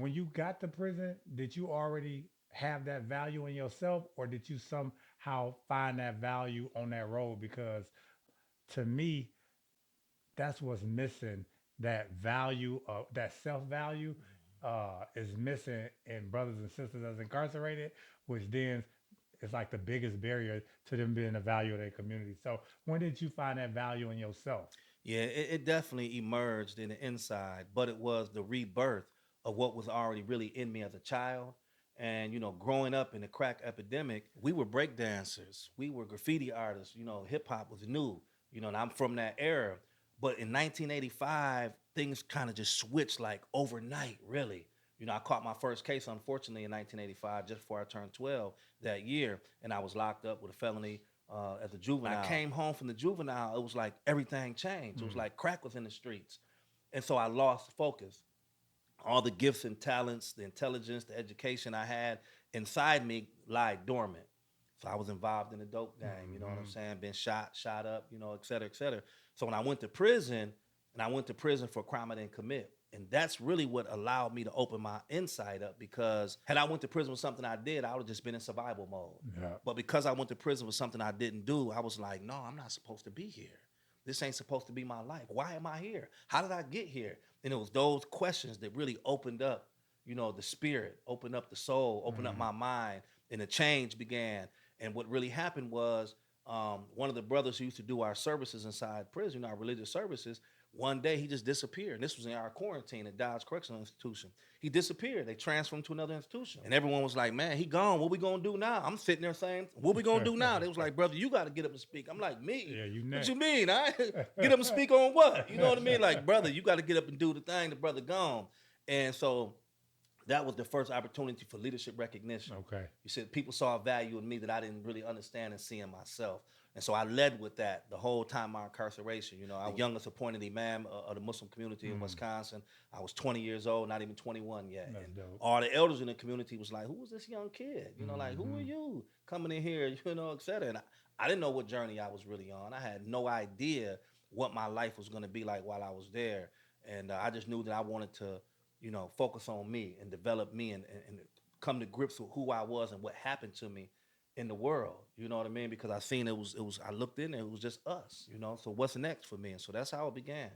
when you got to prison, did you already have that value in yourself, or did you somehow find that value on that road? Because to me, that's what's missing. That value of that self value is missing in brothers and sisters that's incarcerated, which then is like the biggest barrier to them being the value of their community. So when did you find that value in yourself? Yeah, it definitely emerged in the inside, but it was the rebirth of what was already really in me as a child. And growing up in the crack epidemic, we were break dancers, we were graffiti artists. Hip hop was new. And I'm from that era. But in 1985, things kind of just switched like overnight, really. I caught my first case, unfortunately, in 1985, just before I turned 12 that year, and I was locked up with a felony as a juvenile. I came home from the juvenile, it was like everything changed. It was Mm. like crack was in the streets. And so I lost focus. All the gifts and talents, the intelligence, the education I had inside me lied dormant. So I was involved in the dope game, you know what I'm Hmm. saying? Been shot up, et cetera, et cetera. So when I went to prison, and I went to prison for a crime I didn't commit. And that's really what allowed me to open my insight up, because had I went to prison with something I did, I would have just been in survival mode. Yeah. But because I went to prison with something I didn't do, I was like, no, I'm not supposed to be here. This ain't supposed to be my life. Why am I here? How did I get here? And it was those questions that really opened up, the spirit, opened up the soul, opened up Mm. my mind, and the change began. And what really happened was, one of the brothers who used to do our services inside prison, our religious services, one day he just disappeared. And this was in our quarantine at Dodge Correctional Institution. He disappeared. They transferred him to another institution. And everyone was like, man, he gone. What we gonna do now? I'm sitting there saying, what we gonna do now? They was like, brother, you gotta get up and speak. I'm like, me? Yeah, you What you next. mean? I get up and speak on what? You know what I mean? Like, brother, you gotta get up and do the thing. The brother gone. And so that was the first opportunity for leadership recognition. Okay. You said people saw a value in me that I didn't really understand and see in myself. And so I led with that the whole time of my incarceration. I was the youngest appointed imam of the Muslim community in Mm. Wisconsin. I was 20 years old, not even 21 yet. That's And dope. all the elders in the community was like, who was this young kid? Like, who are Hmm. you coming in here, et cetera. And I didn't know what journey I was really on. I had no idea what my life was going to be like while I was there. And I just knew that I wanted to focus on me and develop me, and come to grips with who I was and what happened to me in the world. You know what I mean? Because I seen it was I looked in and it was just us. So what's next for me? And so that's how it began.